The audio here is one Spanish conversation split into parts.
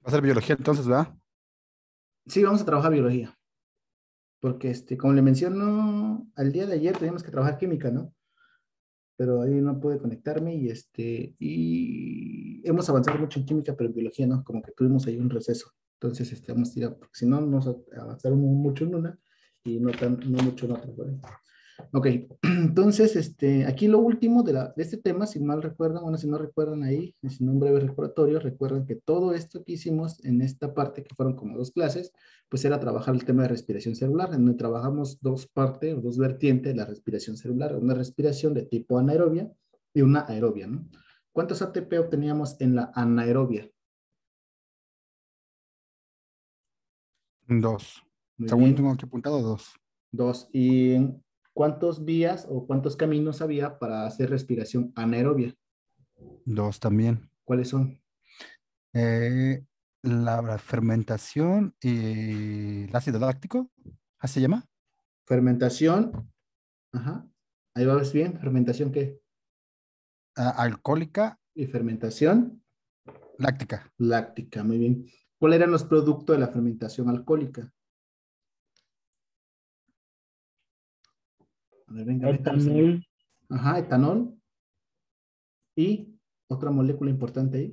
Va a ser biología entonces, ¿verdad? Sí, vamos a trabajar biología, porque como le menciono, al día de ayer teníamos que trabajar química, ¿no? Pero ahí no pude conectarme y hemos avanzado mucho en química, pero en biología no, como que tuvimos ahí un receso. Entonces, vamos a ir porque si no, nos avanzaron mucho en una y no mucho en otra, ¿vale? Ok, entonces, aquí lo último de este tema, si mal recuerdan, bueno, si no recuerdan ahí, en un breve recordatorio, recuerden que todo esto que hicimos en esta parte, que fueron como dos clases, pues era trabajar el tema de respiración celular, en donde trabajamos dos partes o dos vertientes de la respiración celular, una respiración de tipo anaerobia y una aerobia, ¿no? ¿Cuántos ATP obteníamos en la anaerobia? Dos. Muy Según bien, tengo aquí apuntado, dos. dos. ¿Y cuántos vías o cuántos caminos había para hacer respiración anaerobia? Dos también. ¿Cuáles son? Eh, la fermentación y el ácido láctico, ¿así se llama? Fermentación. Ajá. Ahí vas bien. ¿Fermentación qué? Alcohólica, Y fermentación láctica. láctica. Muy bien. ¿Cuáles eran los productos de la fermentación alcohólica? A ver, venga, métalos Etanol. ahí. Ajá, etanol. Y otra molécula importante ahí.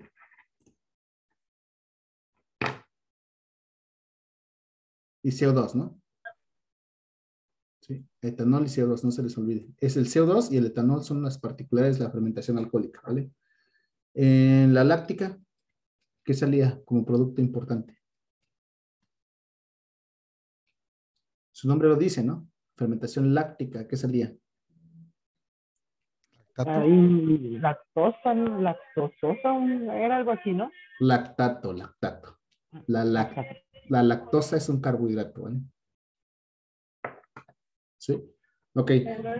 Y CO2, ¿no? Sí, etanol y CO2, no se les olvide. Es el CO2 y el etanol son las particulares de la fermentación alcohólica, ¿vale? En la láctica, ¿qué salía como producto importante? Su nombre lo dice, ¿no? Fermentación láctica, ¿qué salía? Lactato. Ahí lactosa, ¿no? Lactososa, era algo así, ¿no? Lactato, lactato. La, lac- Lactato. la lactosa es un carbohidrato, ¿vale? Sí. Ok,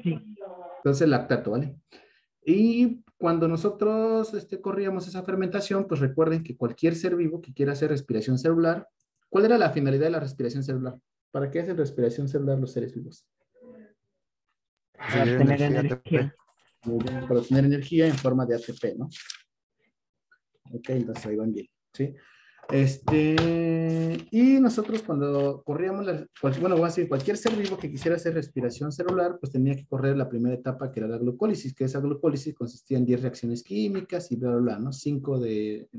Sí. entonces lactato, ¿vale? Y cuando nosotros corríamos esa fermentación, pues recuerden que cualquier ser vivo que quiera hacer respiración celular, ¿cuál era la finalidad de la respiración celular? ¿Para qué hacen respiración celular los seres vivos? Para Conseguir obtener energía ATP. energía. Muy bien, para obtener energía en forma de ATP, ¿no? Ok, entonces ahí van bien, ¿sí? Y nosotros cuando corríamos, bueno, voy a decir, cualquier ser vivo que quisiera hacer respiración celular, pues tenía que correr la primera etapa que era la glucólisis, que esa glucólisis consistía en 10 reacciones químicas y bla, bla, bla, ¿no? 5 de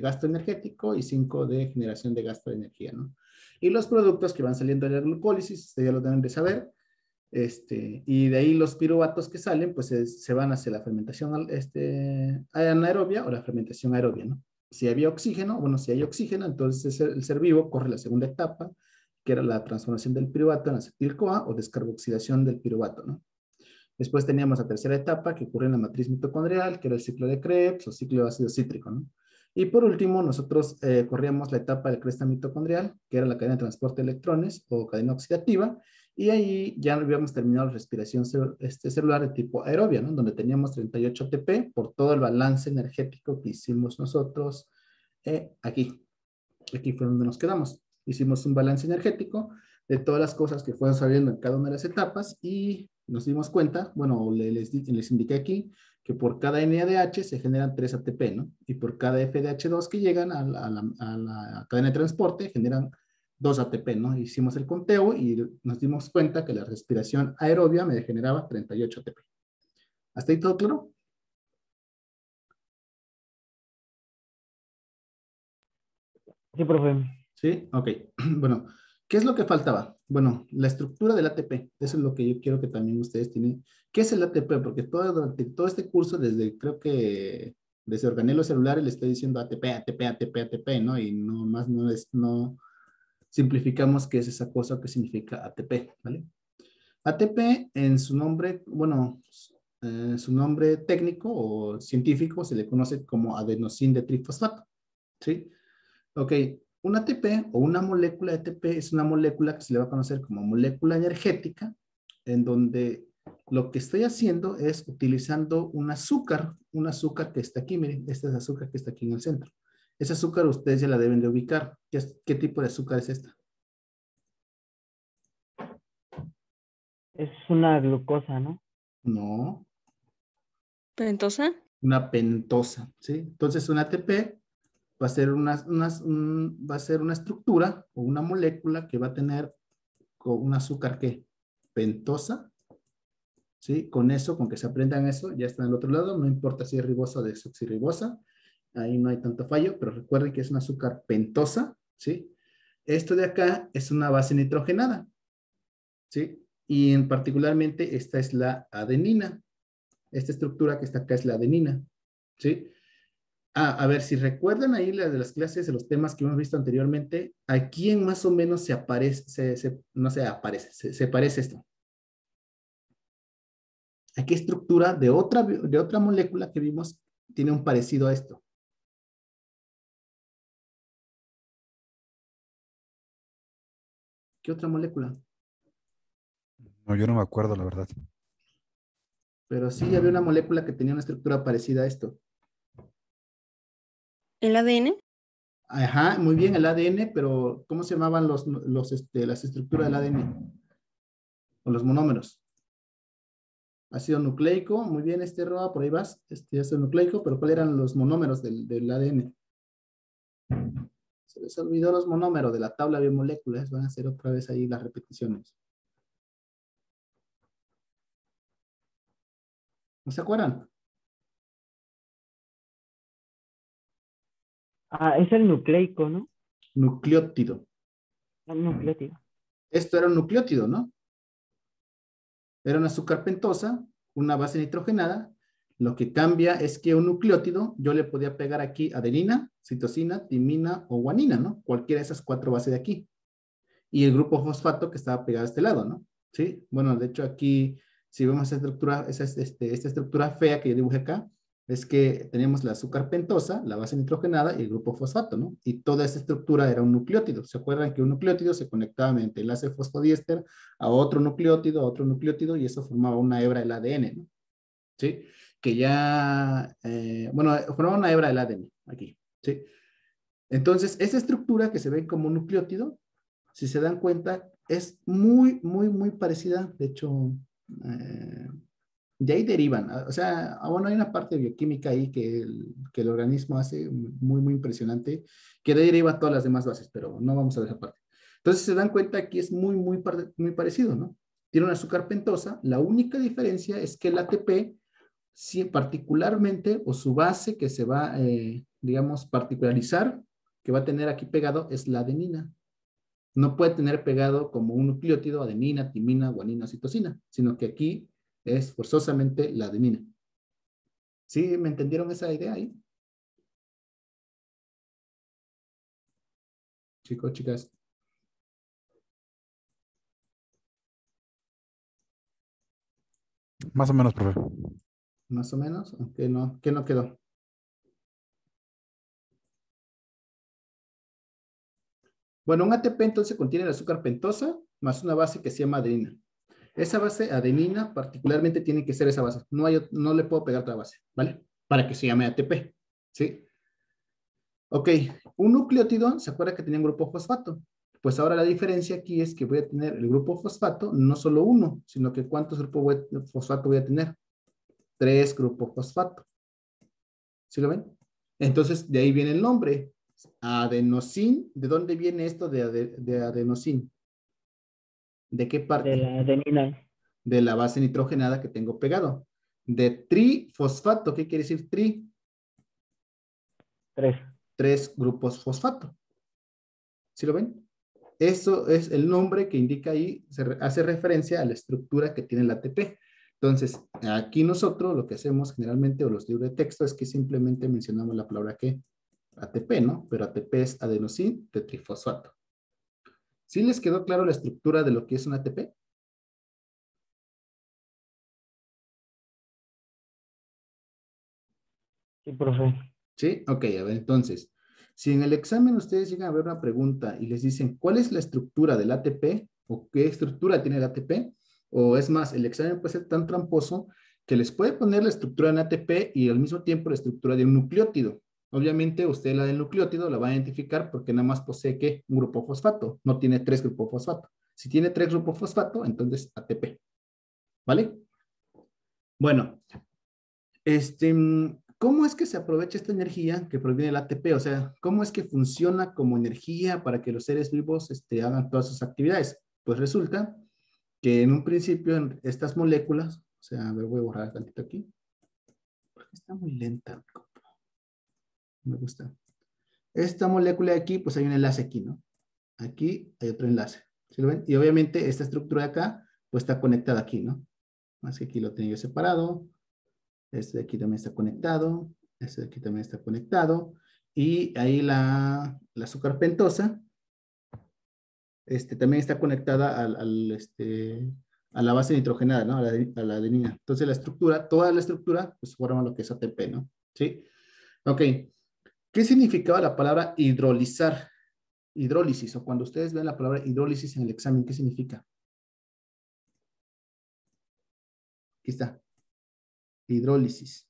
gasto energético y 5 de generación de gasto de energía, ¿no? Y los productos que van saliendo de la glucólisis, ustedes ya lo deben de saber, y de ahí los piruvatos que salen, pues se van hacia la fermentación anaerobia o la fermentación aerobia, ¿no? Si había oxígeno, bueno, si hay oxígeno, entonces el ser vivo corre la segunda etapa, que era la transformación del piruvato en acetil-CoA o descarboxilación del piruvato, ¿no? Después teníamos la tercera etapa que ocurre en la matriz mitocondrial, que era el ciclo de Krebs o ciclo de ácido cítrico, ¿no? Y por último, nosotros corríamos la etapa de cresta mitocondrial, que era la cadena de transporte de electrones o cadena oxidativa, y ahí ya habíamos terminado la respiración celular de tipo aerobia, ¿no? Donde teníamos 38 ATP por todo el balance energético que hicimos nosotros aquí. Aquí fue donde nos quedamos. Hicimos un balance energético de todas las cosas que fueron saliendo en cada una de las etapas y nos dimos cuenta, bueno, les indiqué aquí, que por cada NADH se generan 3 ATP, ¿no? Y por cada FDH2 que llegan a la cadena de transporte generan 2 ATP, ¿no? Hicimos el conteo y nos dimos cuenta que la respiración aerobia me generaba 38 ATP. ¿Hasta ahí todo claro? Sí, profe. Sí, ok. Bueno, ¿qué es lo que faltaba? Bueno, la estructura del ATP. Eso es lo que yo quiero que también ustedes tienen. ¿Qué es el ATP? Porque durante todo este curso, creo que desde organelo celular le estoy diciendo ATP, ATP, ATP, ATP, ¿no? Y no más no simplificamos qué es esa cosa que significa ATP, ¿vale? ATP en su nombre, bueno, su nombre técnico o científico se le conoce como adenosín de trifosfato, ¿sí? Ok, un ATP o una molécula de ATP es una molécula que se le va a conocer como molécula energética, en donde lo que estoy haciendo es utilizando un azúcar que está aquí, miren, este es azúcar que está aquí en el centro. Ese azúcar ustedes ya la deben de ubicar. ¿Qué tipo de azúcar es esta? Es una glucosa, ¿no? No, ¿Pentosa? una pentosa, ¿sí? Entonces un ATP va a ser va a ser una estructura o una molécula que va a tener con un azúcar que pentosa, ¿sí? Con eso, con que se aprendan eso, ya está en el otro lado, no importa si es ribosa o desoxirribosa, ahí no hay tanto fallo, pero recuerden que es un azúcar pentosa, ¿sí? Esto de acá es una base nitrogenada, ¿sí? Y en particularmente esta es la adenina. Esta estructura que está acá es la adenina, ¿sí? A ver, si recuerdan ahí la de las clases de los temas que hemos visto anteriormente, ¿a quién más o menos se aparece, no se aparece, se parece esto? ¿A qué estructura de otra molécula que vimos tiene un parecido a esto? ¿Qué otra molécula? No, yo no me acuerdo, la verdad. Pero sí había una molécula que tenía una estructura parecida a esto. ¿El ADN? Ajá, muy bien, el ADN, pero ¿cómo se llamaban las estructuras del ADN? O los monómeros. Ácido nucleico, muy bien, Roa, por ahí vas. Ácido nucleico, pero ¿cuáles eran los monómeros del ADN? Se les olvidó los monómeros de la tabla de biomoléculas, van a hacer otra vez ahí las repeticiones. ¿No se acuerdan? Ah, es el nucleico, ¿no? Nucleótido. El nucleótido. Esto era un nucleótido, ¿no? Era una azúcar pentosa, una base nitrogenada. Lo que cambia es que un nucleótido, yo le podía pegar aquí adenina, citosina, timina o guanina, ¿no? Cualquiera de esas 4 bases de aquí. Y el grupo fosfato que estaba pegado a este lado, ¿no? ¿Sí? Bueno, de hecho aquí, si vemos esta estructura, esta estructura fea que yo dibujé acá, es que teníamos la azúcar pentosa, la base nitrogenada y el grupo fosfato, ¿no? Y toda esta estructura era un nucleótido. ¿Se acuerdan que un nucleótido se conectaba mediante enlace fosfodiéster a otro nucleótido, y eso formaba una hebra del ADN, ¿no? ¿Sí? Que ya, bueno, formaba una hebra del ADN aquí, ¿sí? Entonces, esa estructura que se ve como un nucleótido, si se dan cuenta, es muy, muy, muy parecida. De hecho, de ahí derivan. O sea, bueno, hay una parte de bioquímica ahí que el organismo hace muy, muy impresionante, que de ahí deriva todas las demás bases, pero no vamos a ver esa parte. Entonces, se dan cuenta que es muy, muy, muy parecido, ¿no? Tiene un azúcar pentosa. La única diferencia es que el ATP, sí, particularmente, o su base que se va, digamos, particularizar, que va a tener aquí pegado, es la adenina. No puede tener pegado como un nucleótido adenina, timina, guanina, citosina, sino que aquí es forzosamente la adenina. ¿Sí me entendieron esa idea ahí? Chicos, chicas. Más o menos, profe. Más o menos, aunque no, ¿qué no quedó? Bueno, un ATP entonces contiene el azúcar pentosa más una base que se llama adenina. Esa base adenina particularmente tiene que ser esa base. No le puedo pegar otra base, ¿vale? Para que se llame ATP, ¿sí? Ok, un nucleótido, ¿se acuerda que tenía un grupo fosfato? Pues ahora la diferencia aquí es que voy a tener el grupo fosfato, no solo uno, sino que ¿cuántos grupos de fosfato voy a tener? 3 grupos fosfato. ¿Sí lo ven? Entonces, de ahí viene el nombre. Adenosin. ¿De dónde viene esto de adenosin? ¿De qué De parte? la adenina. De la base nitrogenada que tengo pegado. De trifosfato. ¿Qué quiere decir tri? 3. 3 grupos fosfato. ¿Sí lo ven? Eso es el nombre que indica ahí, hace referencia a la estructura que tiene el ATP. Entonces, aquí nosotros lo que hacemos generalmente, o los libros de texto, es que simplemente mencionamos la palabra que ATP, ¿no? Pero ATP es adenosin tetrifosfato. ¿Sí les quedó claro la estructura de lo que es un ATP? Sí, profe. ¿Sí? Ok, a ver, entonces, si en el examen ustedes llegan a ver una pregunta y les dicen, ¿cuál es la estructura del ATP? ¿O qué estructura tiene el ATP? O es más, el examen puede ser tan tramposo que les puede poner la estructura en ATP y al mismo tiempo la estructura de un nucleótido. Obviamente, usted la del nucleótido la va a identificar porque nada más posee que un grupo fosfato, no tiene 3 grupos fosfato. Si tiene 3 grupos fosfato, entonces ATP. ¿Vale? Bueno, ¿cómo es que se aprovecha esta energía que proviene del ATP? O sea, ¿cómo es que funciona como energía para que los seres vivos hagan todas sus actividades? Pues resulta que en un principio estas moléculas, o sea, a ver, voy a borrar tantito aquí, porque está muy lenta. Me gusta. Esta molécula de aquí, pues hay un enlace aquí, ¿no? Aquí hay otro enlace. ¿Sí lo ven? Y obviamente esta estructura de acá, pues está conectada aquí, ¿no? Más que aquí lo tengo yo separado. Este de aquí también está conectado. Este de aquí también está conectado. Y ahí la azúcar pentosa, también está conectada a la base nitrogenada, ¿no? A la adenina. Entonces la estructura, toda la estructura, pues forma lo que es ATP, ¿no? ¿Sí? Ok. ¿Qué significaba la palabra hidrolizar? Hidrólisis, o cuando ustedes ven la palabra hidrólisis en el examen, ¿qué significa? Aquí está. Hidrólisis.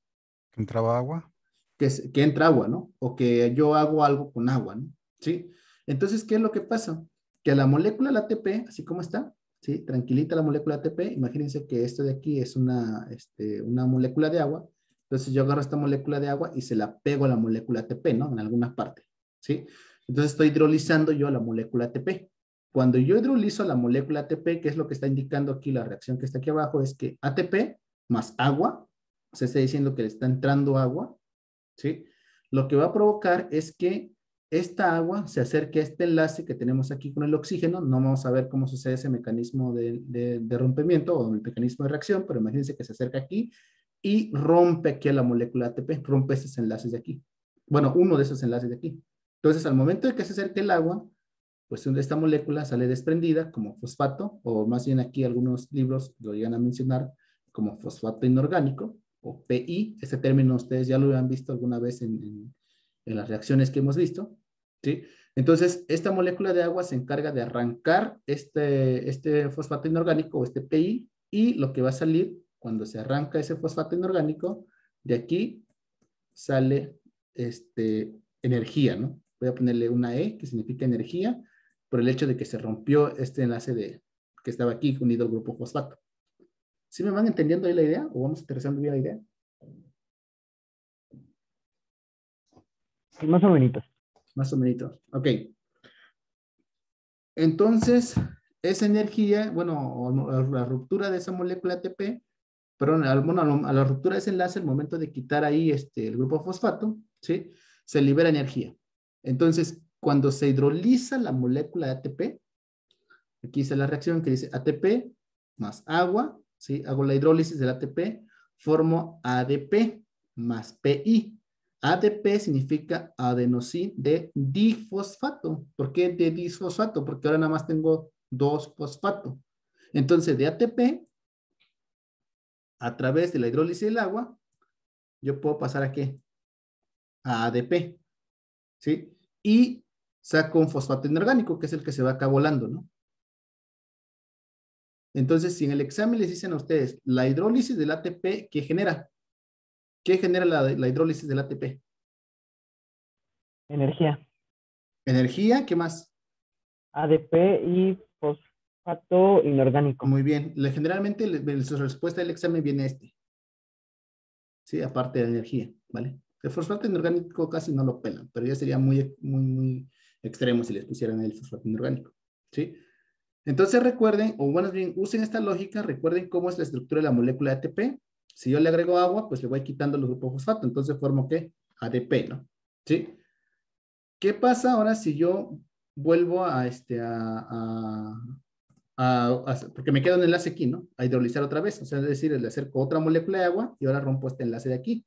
¿Entraba agua? Que entra agua, ¿no? O que yo hago algo con agua, ¿no? ¿Sí? Entonces, ¿qué es lo que pasa? Que a la molécula del ATP, así como está, ¿sí? Tranquilita la molécula ATP, imagínense que esto de aquí es una molécula de agua, entonces yo agarro esta molécula de agua y se la pego a la molécula ATP, ¿no? En alguna parte, ¿sí? Entonces estoy hidrolizando yo a la molécula ATP. Cuando yo hidrolizo a la molécula ATP, que es lo que está indicando aquí la reacción que está aquí abajo, es que ATP más agua, se está diciendo que le está entrando agua, ¿sí? Lo que va a provocar es que esta agua se acerque a este enlace que tenemos aquí con el oxígeno. No vamos a ver cómo sucede ese mecanismo de rompimiento o el mecanismo de reacción, pero imagínense que se acerca aquí y rompe aquí a la molécula ATP, rompe esos enlaces de aquí. Bueno, uno de esos enlaces de aquí. Entonces, al momento de que se acerque el agua, pues esta molécula sale desprendida como fosfato, o más bien aquí algunos libros lo llegan a mencionar como fosfato inorgánico, o PI. Este término ustedes ya lo han visto alguna vez en las reacciones que hemos visto, ¿sí? Entonces, esta molécula de agua se encarga de arrancar este fosfato inorgánico, o este PI, y lo que va a salir cuando se arranca ese fosfato inorgánico, de aquí sale energía, ¿no? Voy a ponerle una E, que significa energía, por el hecho de que se rompió este enlace que estaba aquí unido al grupo fosfato. ¿Sí me van entendiendo ahí la idea? ¿O vamos aterrizando bien la idea? Más o menos. Más o menos. Ok. Entonces, esa energía, bueno, la ruptura de esa molécula ATP, perdón, a la ruptura de ese enlace, el momento de quitar ahí el grupo fosfato, ¿sí? Se libera energía. Entonces, cuando se hidroliza la molécula de ATP, aquí está la reacción que dice ATP más agua, ¿sí? Hago la hidrólisis del ATP, formo ADP más PI. ADP significa adenosín de difosfato. ¿Por qué de disfosfato? Porque ahora nada más tengo 2 fosfato. Entonces, de ATP, a través de la hidrólisis del agua, yo puedo pasar a ¿qué? A ADP, ¿sí? Y saco un fosfato inorgánico, que es el que se va acá volando, ¿no? Entonces, si en el examen les dicen a ustedes la hidrólisis del ATP, ¿qué genera? ¿Qué genera la hidrólisis del ATP? Energía. Energía, ¿qué más? ADP y fosfato inorgánico. Muy bien. Generalmente su respuesta del examen viene ¿sí? Aparte de la energía, ¿vale? El fosfato inorgánico casi no lo pelan, pero ya sería muy, muy, muy extremo si les pusieran el fosfato inorgánico, ¿sí? Entonces recuerden, o bueno, bien, usen esta lógica, recuerden cómo es la estructura de la molécula de ATP. Si yo le agrego agua, pues le voy quitando los grupos fosfato, entonces formo ¿qué? ADP, ¿no? ¿Sí? ¿Qué pasa ahora si yo vuelvo porque me queda un enlace aquí, ¿no? A hidrolizar otra vez, o sea, es decir, le acerco otra molécula de agua y ahora rompo este enlace de aquí.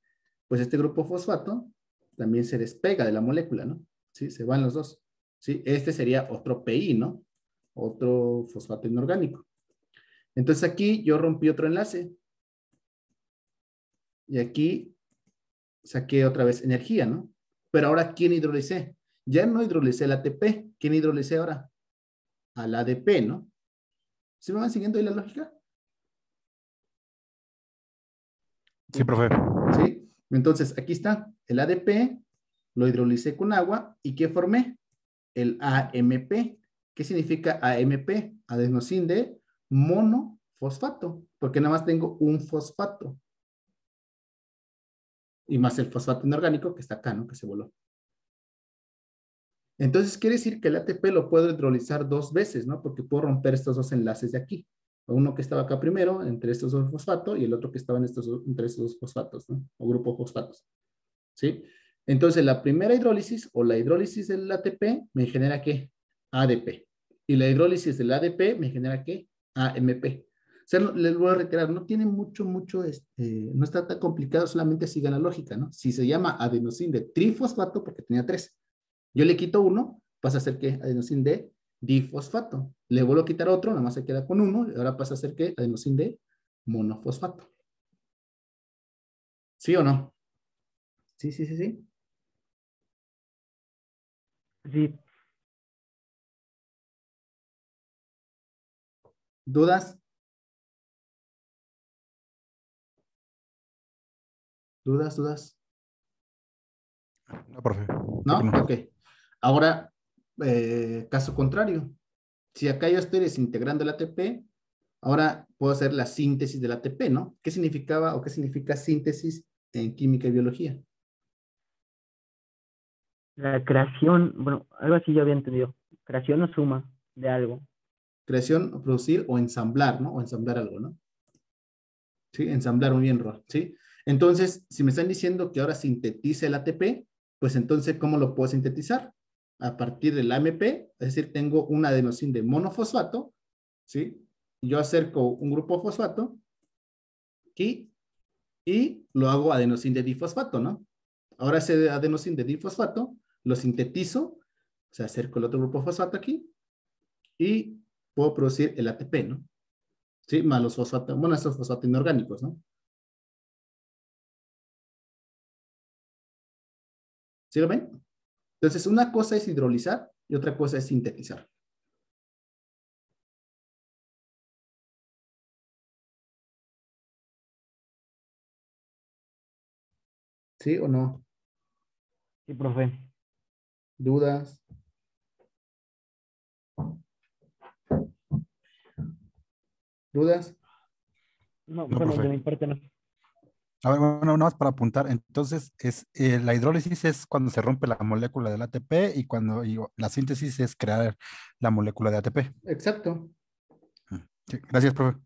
Pues este grupo fosfato también se despega de la molécula, ¿no? ¿Sí? Se van los dos, ¿sí? Este sería otro PI, ¿no? Otro fosfato inorgánico. Entonces aquí yo rompí otro enlace y aquí saqué otra vez energía, ¿no? Pero ahora, ¿quién hidrolicé? Ya no hidrolicé el ATP. ¿Quién hidrolicé ahora? Al ADP, ¿no? ¿Sí me van siguiendo ahí la lógica? Sí, profe. ¿Sí? Entonces, aquí está. El ADP lo hidrolicé con agua. ¿Y qué formé? El AMP. ¿Qué significa AMP? Adenosín de monofosfato. Porque nada más tengo un fosfato. y más el fosfato inorgánico que está acá, ¿no? Que se voló. Entonces quiere decir que el ATP lo puedo hidrolizar 2 veces, ¿no? Porque puedo romper estos 2 enlaces de aquí. Uno que estaba acá primero, entre estos 2 fosfatos, y el otro que estaba entre estos 2 fosfatos, ¿no? O grupo fosfatos. ¿Sí? Entonces, la primera hidrólisis o la hidrólisis del ATP me genera ¿qué? ADP. Y la hidrólisis del ADP me genera ¿qué? AMP. O sea, les voy a reiterar, no tiene mucho, no está tan complicado, solamente sigan la lógica, ¿no? Si se llama adenosín de trifosfato, porque tenía 3, yo le quito uno, pasa a ser ¿qué? Adenosín de difosfato. Le vuelvo a quitar otro, nada más se queda con uno, y ahora pasa a ser ¿qué? Adenosín de monofosfato. ¿Sí o no? Sí, sí, sí, sí. Sí, ¿Dudas? ¿Dudas, dudas? No, profe. Creo que ¿No? Ok. no. Ahora, caso contrario. Si acá yo estoy desintegrando el ATP, ahora puedo hacer la síntesis del ATP, ¿no? ¿Qué significaba o qué significa síntesis en química y biología? la creación, bueno, algo así yo había entendido. Creación o suma de algo. Creación, producir o ensamblar, ¿no? O ensamblar algo, ¿no? ¿Sí? Ensamblar un bien, ¿sí? Entonces, si me están diciendo que ahora sintetiza el ATP, pues entonces, ¿cómo lo puedo sintetizar? A partir del AMP, es decir, tengo un adenosín de monofosfato, ¿sí? Yo acerco un grupo fosfato aquí y lo hago adenosín de difosfato, ¿no? Ahora ese adenosín de difosfato lo sintetizo, o sea, acerco el otro grupo fosfato aquí y puedo producir el ATP, ¿no? Sí, más los fosfatos, bueno, estos fosfatos inorgánicos, ¿no? ¿Sí lo ven? Entonces, una cosa es hidrolizar y otra cosa es sintetizar. ¿Sí o no? Sí, profe. ¿Dudas? ¿Dudas? No, No, bueno, de profe. mi parte no. A ver, bueno, nada más para apuntar. Entonces, la hidrólisis es cuando se rompe la molécula del ATP y la síntesis es crear la molécula de ATP. Exacto. Mm. Sí, gracias, profe.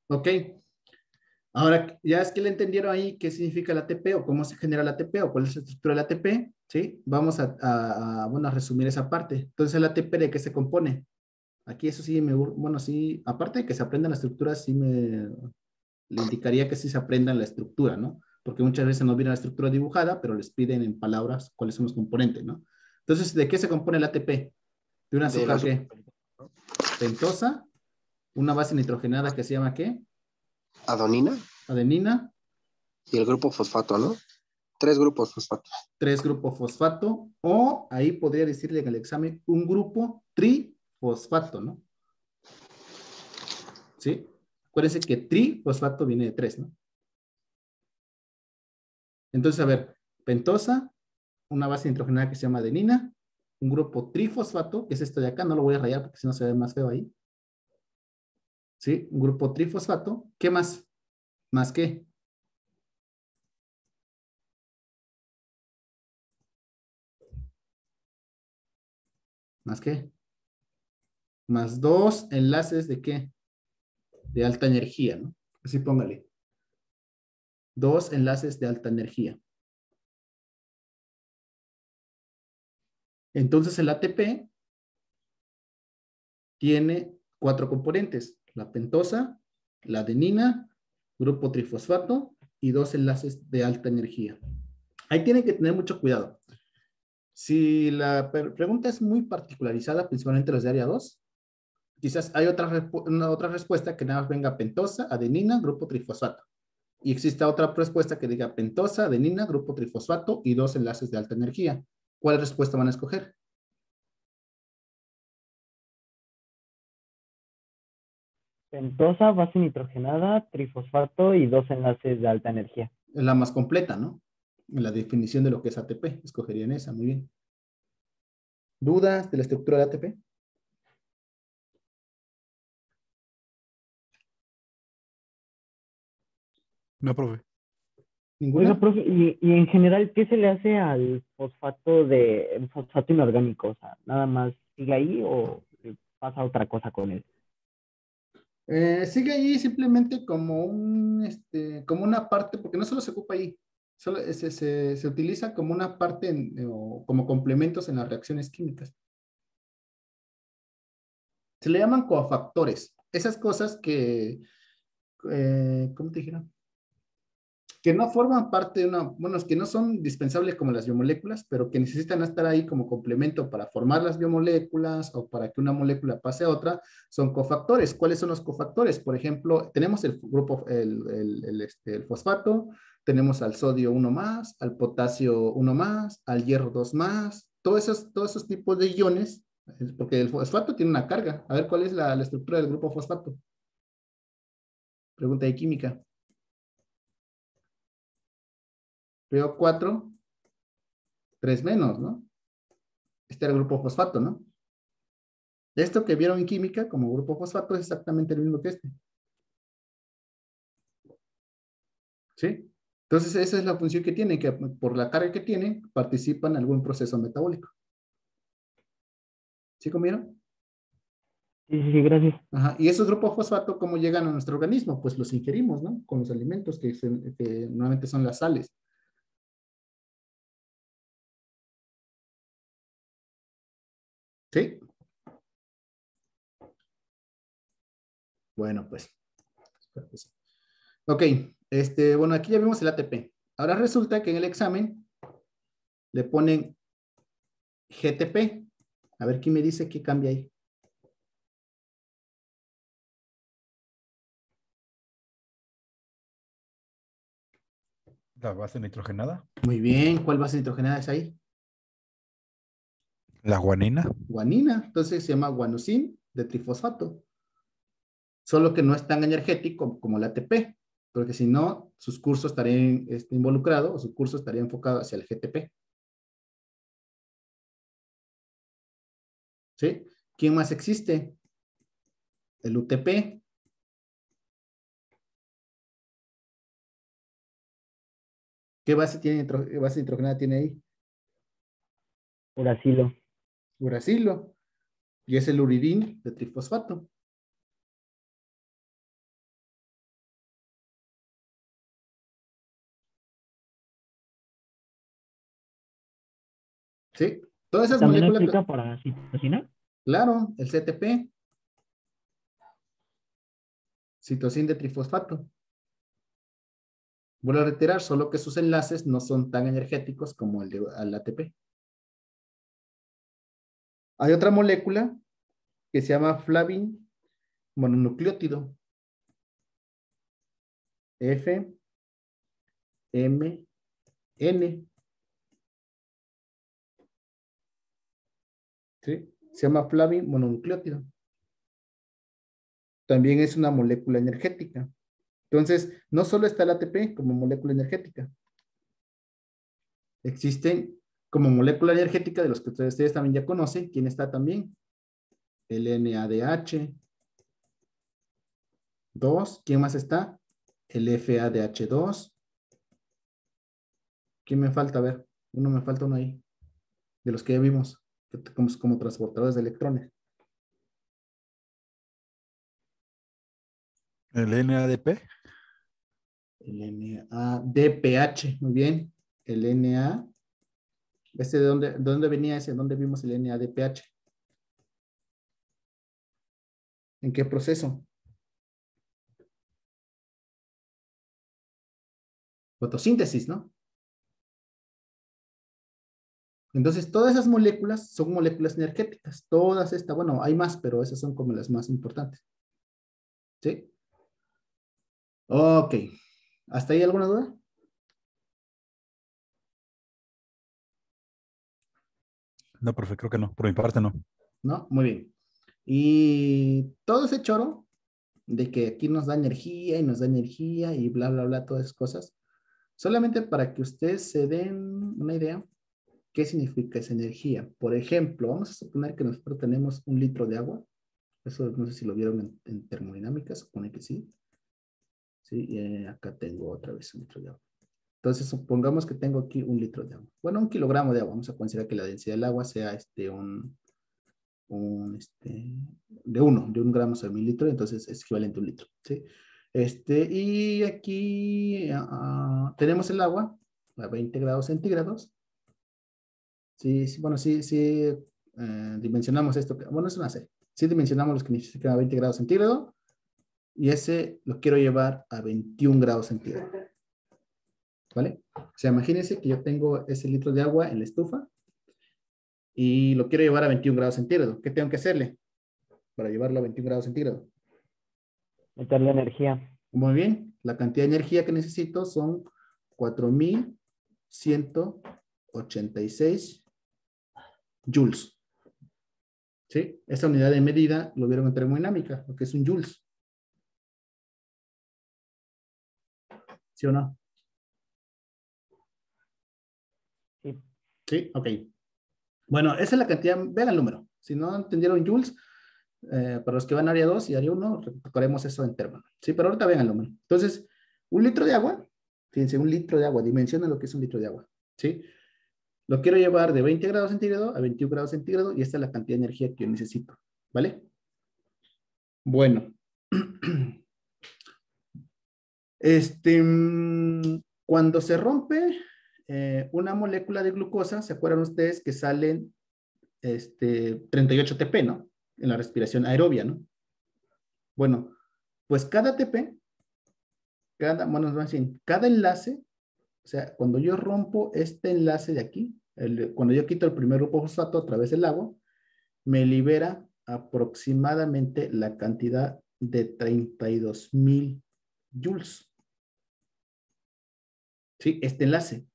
Ok. Ahora, ya es que le entendieron ahí qué significa el ATP o cómo se genera el ATP o cuál es la estructura del ATP, ¿sí? Vamos bueno, a resumir esa parte. Entonces, ¿el ATP de qué se compone? Aquí eso sí bueno, sí, aparte de que se aprendan la estructura, sí le indicaría que sí se aprendan la estructura, ¿no? Porque muchas veces no viene la estructura dibujada, pero les piden en palabras cuáles son los componentes, ¿no? Entonces, ¿de qué se compone el ATP? De un De la azúcar, ¿qué? Pentosa, una base nitrogenada que se llama, ¿qué? adenina Adenina, y el grupo fosfato, ¿no? 3 grupos fosfato. 3 grupo fosfato, o ahí podría decirle en el examen un grupo trifosfato, ¿no? ¿Sí? Acuérdense que trifosfato viene de 3, ¿no? Entonces, a ver, pentosa, una base nitrogenada que se llama adenina, un grupo trifosfato, que es este de acá, no lo voy a rayar porque si no se ve más feo ahí. ¿Sí? Un grupo trifosfato. ¿Qué más? ¿Más qué? ¿Más qué? Más 2 enlaces de qué? De alta energía, ¿no? Así póngale. 2 enlaces de alta energía. Entonces el ATP tiene 4 componentes: la pentosa, la adenina, grupo trifosfato y 2 enlaces de alta energía. Ahí tienen que tener mucho cuidado. Si la pregunta es muy particularizada, principalmente los de área 2, quizás hay otra respuesta que nada más venga pentosa, adenina, grupo trifosfato. Y exista otra respuesta que diga pentosa, adenina, grupo trifosfato y 2 enlaces de alta energía. ¿Cuál respuesta van a escoger? Pentosa, base nitrogenada, trifosfato y 2 enlaces de alta energía. Es la más completa, ¿no? En la definición de lo que es ATP. Escogerían esa, muy bien. ¿Dudas de la estructura de ATP? No, profe. ¿Ninguna? Oiga, profe, y en general, ¿qué se le hace al fosfato el fosfato inorgánico? O sea, ¿nada más sigue ahí o pasa otra cosa con él? Sigue ahí simplemente como como una parte, porque no solo se ocupa ahí, solo se utiliza como una parte o como complementos en las reacciones químicas. Se le llaman cofactores. Esas cosas ¿cómo te dijeron? Que no forman parte de bueno, es que no son indispensables como las biomoléculas, pero que necesitan estar ahí como complemento para formar las biomoléculas o para que una molécula pase a otra, son cofactores. ¿Cuáles son los cofactores? Por ejemplo, tenemos el grupo, el fosfato, tenemos al sodio uno más, al potasio uno más, al hierro 2 más, todos esos tipos de iones, porque el fosfato tiene una carga. A ver, ¿cuál es la estructura del grupo fosfato? Pregunta de química. PO4, 3 menos, ¿no? Este era el grupo fosfato, ¿no? Esto que vieron en química como grupo fosfato es exactamente lo mismo que este. ¿Sí? Entonces esa es la función que tiene, que por la carga que tiene, participa en algún proceso metabólico. ¿Sí comieron? Sí, sí, sí, gracias. Ajá. Y esos grupos fosfato, ¿cómo llegan a nuestro organismo? Pues los ingerimos, ¿no? Con los alimentos que normalmente son las sales. ¿Sí? Bueno, pues. Espero que sí. Ok, bueno, aquí ya vimos el ATP. Ahora resulta que en el examen le ponen GTP. A ver, ¿quién me dice qué cambia ahí? La base nitrogenada. Muy bien, ¿cuál base nitrogenada es ahí? La guanina. Guanina, entonces se llama guanosin de trifosfato. Solo que no es tan energético como el ATP, porque si no, sus cursos estarían involucrados o su curso estaría enfocado hacia el GTP. ¿Sí? ¿Quién más existe? El UTP. ¿Qué base qué base nitrogenada tiene ahí? Uracilo. Uracilo. Y es el uridín de trifosfato. ¿Sí? Todas ¿Y esas también moléculas, aplica para citosina? claro, el CTP, citosín de trifosfato. Vuelvo a retirar, solo que sus enlaces no son tan energéticos como el ATP. Hay otra molécula que se llama flavin mononucleótido. F, M, N. ¿Sí? Se llama flavin mononucleótido. También es una molécula energética. Entonces, no solo está el ATP como molécula energética. Existen como molécula energética de los que ustedes también ya conocen. ¿Quién está también? El NADH. 2. ¿Quién más está? El FADH2. ¿Quién me falta? A ver, me falta uno ahí. De los que ya vimos, como transportadores de electrones. El NADP. El NADPH, muy bien. El NA, de dónde venía ese? ¿Dónde vimos el NADPH? ¿En qué proceso? Fotosíntesis, ¿no? Entonces, todas esas moléculas son moléculas energéticas. Todas estas, bueno, hay más, pero esas son como las más importantes. ¿Sí? Ok. ¿Hasta ahí alguna duda? No, profe, creo que no. Por mi parte, no. ¿No? Muy bien. Y todo ese choro de que aquí nos da energía y nos da energía y bla, bla, bla, todas esas cosas, solamente para que ustedes se den una idea qué significa esa energía. Por ejemplo, vamos a suponer que nosotros tenemos 1 litro de agua. Eso no sé si lo vieron en termodinámica, supone que sí. Sí, acá tengo otra vez 1 litro de agua. Entonces, supongamos que tengo aquí 1 litro de agua. Bueno, 1 kilogramo de agua. Vamos a considerar que la densidad del agua sea de 1 gramo sobre 1000 litros, entonces es equivalente a 1 litro, ¿sí? Y aquí tenemos el agua a 20 grados centígrados. Sí, sí, bueno, sí, dimensionamos esto. Bueno, es una C. Sí dimensionamos los que necesitan a 20 grados centígrados y ese lo quiero llevar a 21 grados centígrados. ¿Vale? O sea, imagínense que yo tengo ese litro de agua en la estufa y lo quiero llevar a 21 grados centígrados. ¿Qué tengo que hacerle para llevarlo a 21 grados centígrados? Meterle energía. Muy bien, la cantidad de energía que necesito son 4186 joules. ¿Sí? Esta unidad de medida lo vieron en termodinámica, lo que es un joules. ¿Sí o no? Sí. Sí, ok. Bueno, esa es la cantidad, vean el número. Si no entendieron joules, para los que van a área 2 y área 1, recorremos eso en termo. Sí, pero ahorita vean el número. Entonces, 1 litro de agua, fíjense, 1 litro de agua, dimensiona lo que es 1 litro de agua. ¿Sí? Lo quiero llevar de 20 grados centígrados a 21 grados centígrados y esta es la cantidad de energía que yo necesito. ¿Vale? Bueno. Cuando se rompe una molécula de glucosa, ¿se acuerdan ustedes que salen 38 ATP, ¿no? En la respiración aerobia, ¿no? Bueno, pues cada ATP, cada enlace, o sea, cuando yo rompo este enlace de aquí, cuando yo quito el primer grupo fosfato a través del agua, me libera aproximadamente la cantidad de 32,000 joules. ¿Sí? Este enlace.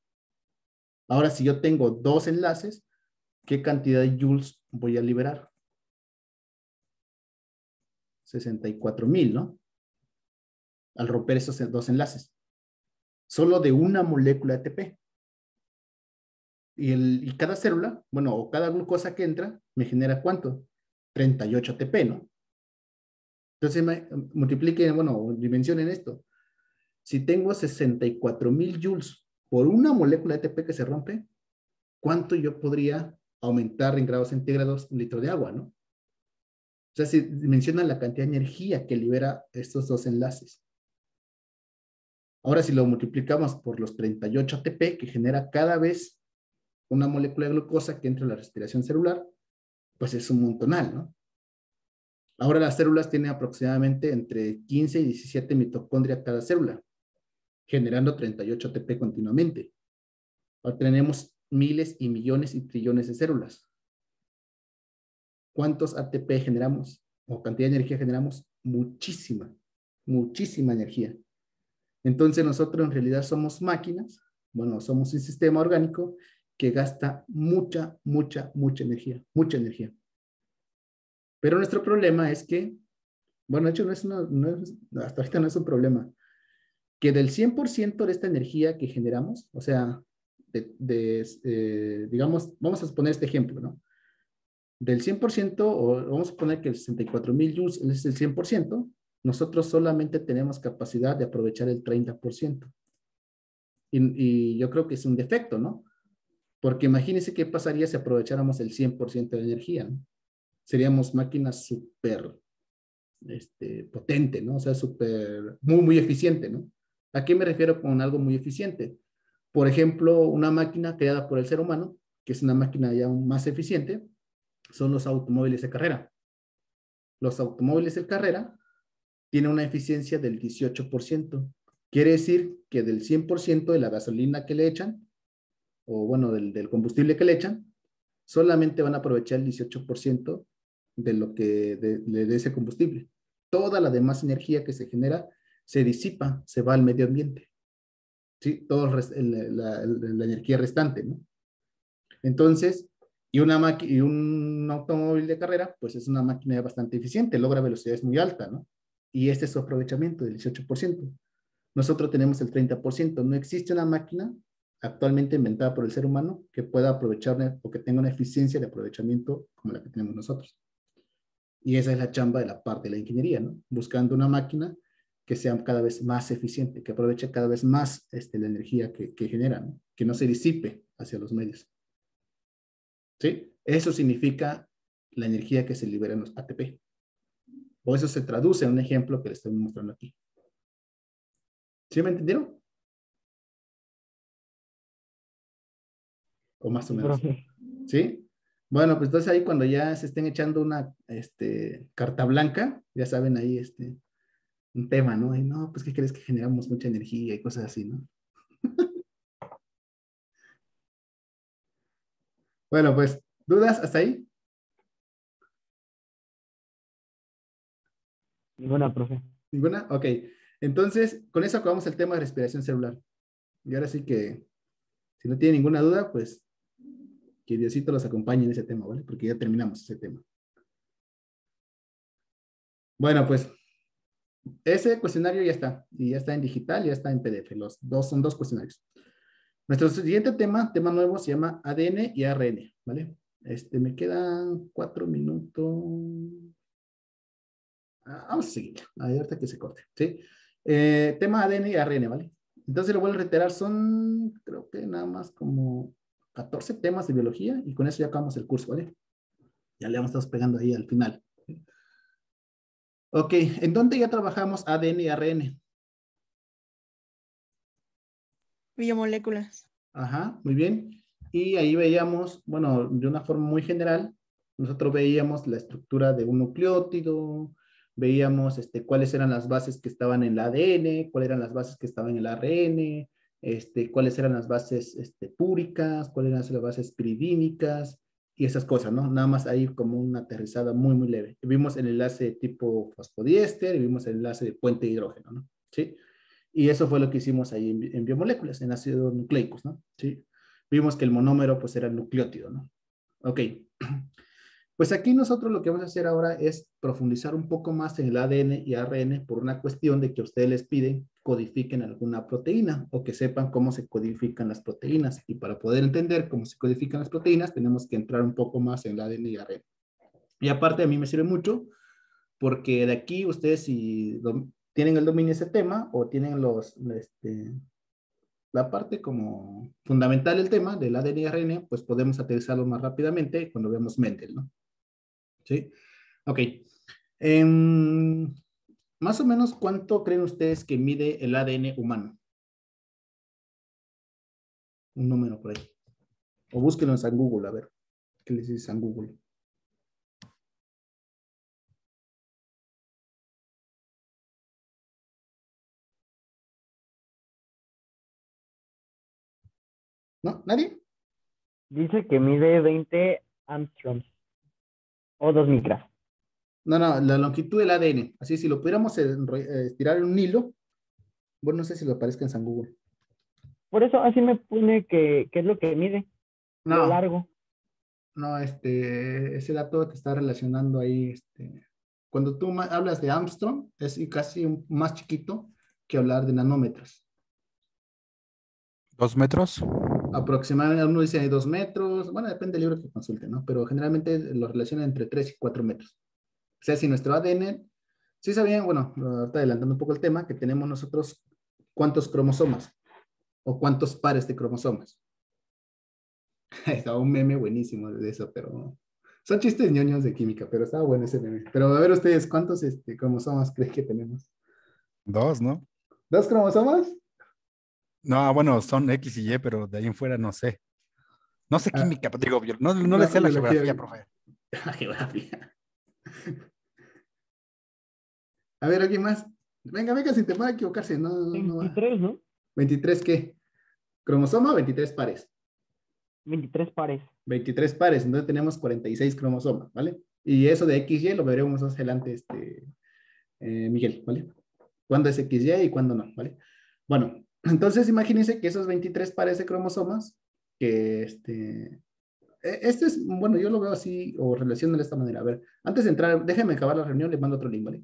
Ahora, si yo tengo 2 enlaces, ¿qué cantidad de joules voy a liberar? 64,000, ¿no? Al romper esos 2 enlaces. Solo de una molécula de ATP. Y cada célula, bueno, o cada glucosa que entra, me genera ¿cuánto? 38 ATP, ¿no? Entonces, multipliquen, bueno, dimensionen esto. Si tengo 64,000 joules por una molécula de ATP que se rompe, ¿cuánto yo podría aumentar en grados centígrados un litro de agua, ¿no? O sea, si mencionan la cantidad de energía que libera estos 2 enlaces. Ahora, si lo multiplicamos por los 38 ATP que genera cada vez una molécula de glucosa que entra en la respiración celular, pues es un montonal, ¿no? Ahora las células tienen aproximadamente entre 15 y 17 mitocondrias cada célula, generando 38 ATP continuamente. Ahora tenemos miles y millones y trillones de células. ¿Cuántos ATP generamos? O cantidad de energía generamos? Muchísima, muchísima energía. Entonces nosotros en realidad somos máquinas, bueno, somos un sistema orgánico que gasta mucha energía, mucha energía. Pero nuestro problema es que, bueno, de hecho hasta ahorita no es un problema, que del 100% de esta energía que generamos, o sea, digamos, vamos a suponer este ejemplo, ¿no? Del 100%, o vamos a suponer que el 64,000 joules es el 100%, nosotros solamente tenemos capacidad de aprovechar el 30%. Y yo creo que es un defecto, ¿no? Porque imagínense qué pasaría si aprovecháramos el 100% de la energía, ¿no? Seríamos máquinas súper potente, ¿no? O sea, muy eficiente, ¿no? ¿A qué me refiero con algo muy eficiente? Por ejemplo, una máquina creada por el ser humano, que es una máquina ya más eficiente, son los automóviles de carrera. Los automóviles de carrera tienen una eficiencia del 18%. Quiere decir que del 100% de la gasolina que le echan, o bueno, del combustible que le echan, solamente van a aprovechar el 18% de lo que de ese combustible. Toda la demás energía que se genera se disipa, se va al medio ambiente. ¿Sí? Toda la energía restante, ¿no? Entonces, y un automóvil de carrera, pues es una máquina bastante eficiente, logra velocidades muy altas, ¿no? Y este es su aprovechamiento del 18%. Nosotros tenemos el 30%. No existe una máquina actualmente inventada por el ser humano que pueda aprovechar o que tenga una eficiencia de aprovechamiento como la que tenemos nosotros. Y esa es la chamba de la parte de la ingeniería, ¿no? Buscando una máquina que sea cada vez más eficiente, que aproveche cada vez más la energía que genera, ¿no? Que no se disipe hacia los medios. ¿Sí? Eso significa la energía que se libera en los ATP. O eso se traduce en un ejemplo que les estoy mostrando aquí. ¿Sí me entendieron? O más o menos. Profe. ¿Sí? Bueno, pues entonces ahí cuando ya se estén echando una carta blanca, ya saben ahí un tema, ¿no? Y no, pues ¿qué crees que generamos mucha energía y cosas así, ¿no? Bueno, pues, ¿dudas hasta ahí? Ninguna, profe. ¿Ninguna? Ok. Entonces, con eso acabamos el tema de respiración celular. Y ahora sí que, si no tienen ninguna duda, pues, que Diosito los acompañe en ese tema, ¿vale? Porque ya terminamos ese tema. Bueno, pues, ese cuestionario ya está. Y ya está en digital, ya está en PDF. Los dos son dos cuestionarios. Nuestro siguiente tema nuevo, se llama ADN y ARN, ¿vale? Me quedan 4 minutos. Vamos a seguir, ahorita que se corte, ¿sí? Tema ADN y ARN, ¿vale? Entonces lo vuelvo a reiterar, son, creo que nada más como 14 temas de biología y con eso ya acabamos el curso, ¿vale? Ya le vamos a estar pegando ahí al final. Ok, ¿en dónde ya trabajamos ADN y ARN? Biomoléculas. Ajá, muy bien. Y ahí veíamos, bueno, de una forma muy general, nosotros veíamos la estructura de un nucleótido, veíamos cuáles eran las bases que estaban en el ADN, cuáles eran las bases que estaban en el ARN, cuáles eran las bases púricas, cuáles eran las bases piridínicas y esas cosas, ¿no? Nada más ahí como una aterrizada muy, muy leve. Vimos el enlace tipo fosfodiéster y vimos el enlace de puente de hidrógeno, ¿no? ¿Sí? Y eso fue lo que hicimos ahí en biomoléculas, en ácidos nucleicos, ¿no? ¿Sí? Vimos que el monómero pues era el nucleótido, ¿no? Ok. Pues aquí nosotros lo que vamos a hacer ahora es profundizar un poco más en el ADN y ARN por una cuestión de que ustedes les piden codifiquen alguna proteína o que sepan cómo se codifican las proteínas. Y para poder entender cómo se codifican las proteínas, tenemos que entrar un poco más en el ADN y ARN. Y aparte a mí me sirve mucho porque de aquí ustedes si tienen el dominio de ese tema o tienen la parte como fundamental del tema del ADN y ARN, pues podemos aterrizarlo más rápidamente cuando veamos Mendel, ¿no? ¿Sí? Ok. En, más o menos, ¿cuánto creen ustedes que mide el ADN humano? Un número por ahí. O búsquenlo en San Google, a ver. ¿Qué les dice San Google? ¿No? ¿Nadie? Dice que mide 20 Armstrongs o 2 micras. No, no, la longitud del ADN. Así, si lo pudiéramos estirar en un hilo, bueno, no sé si lo aparezca en San Google. Por eso así me pone que es lo que mide. Lo No, largo. no, ese dato te está relacionando ahí, cuando tú hablas de Armstrong, es casi más chiquito que hablar de nanómetros. 2 metros. Aproximadamente, uno dice 2 metros, bueno, depende del libro que consulte, ¿no? Pero generalmente lo relacionan entre 3 y 4 metros. O sea, si nuestro ADN, sí sabían, bueno, ahorita adelantando un poco el tema, que tenemos nosotros cuántos cromosomas o cuántos pares de cromosomas. Estaba un meme buenísimo de eso, pero son chistes ñoños de química, pero estaba bueno ese meme. Pero a ver ustedes, ¿cuántos cromosomas creen que tenemos? 2, ¿no? ¿2 cromosomas? No, bueno, son X y Y, pero de ahí en fuera no sé. No sé Ah, química, digo, no le no, sé la biología. geografía, profe. Geografía. A ver, ¿alguien más? Venga, venga, sin temor a equivocarse. No, no va. 23, ¿no? ¿23 qué? ¿Cromosoma o 23 pares? 23 pares. 23 pares, entonces tenemos 46 cromosomas, ¿vale? Y eso de XY lo veremos más adelante, Miguel, ¿vale? ¿Cuándo es XY y cuándo no, ¿vale? Bueno, entonces imagínense que esos 23 pares de cromosomas, que es, bueno, yo lo veo así o relaciono de esta manera. A ver, antes de entrar, déjenme acabar la reunión, les mando otro link, ¿vale?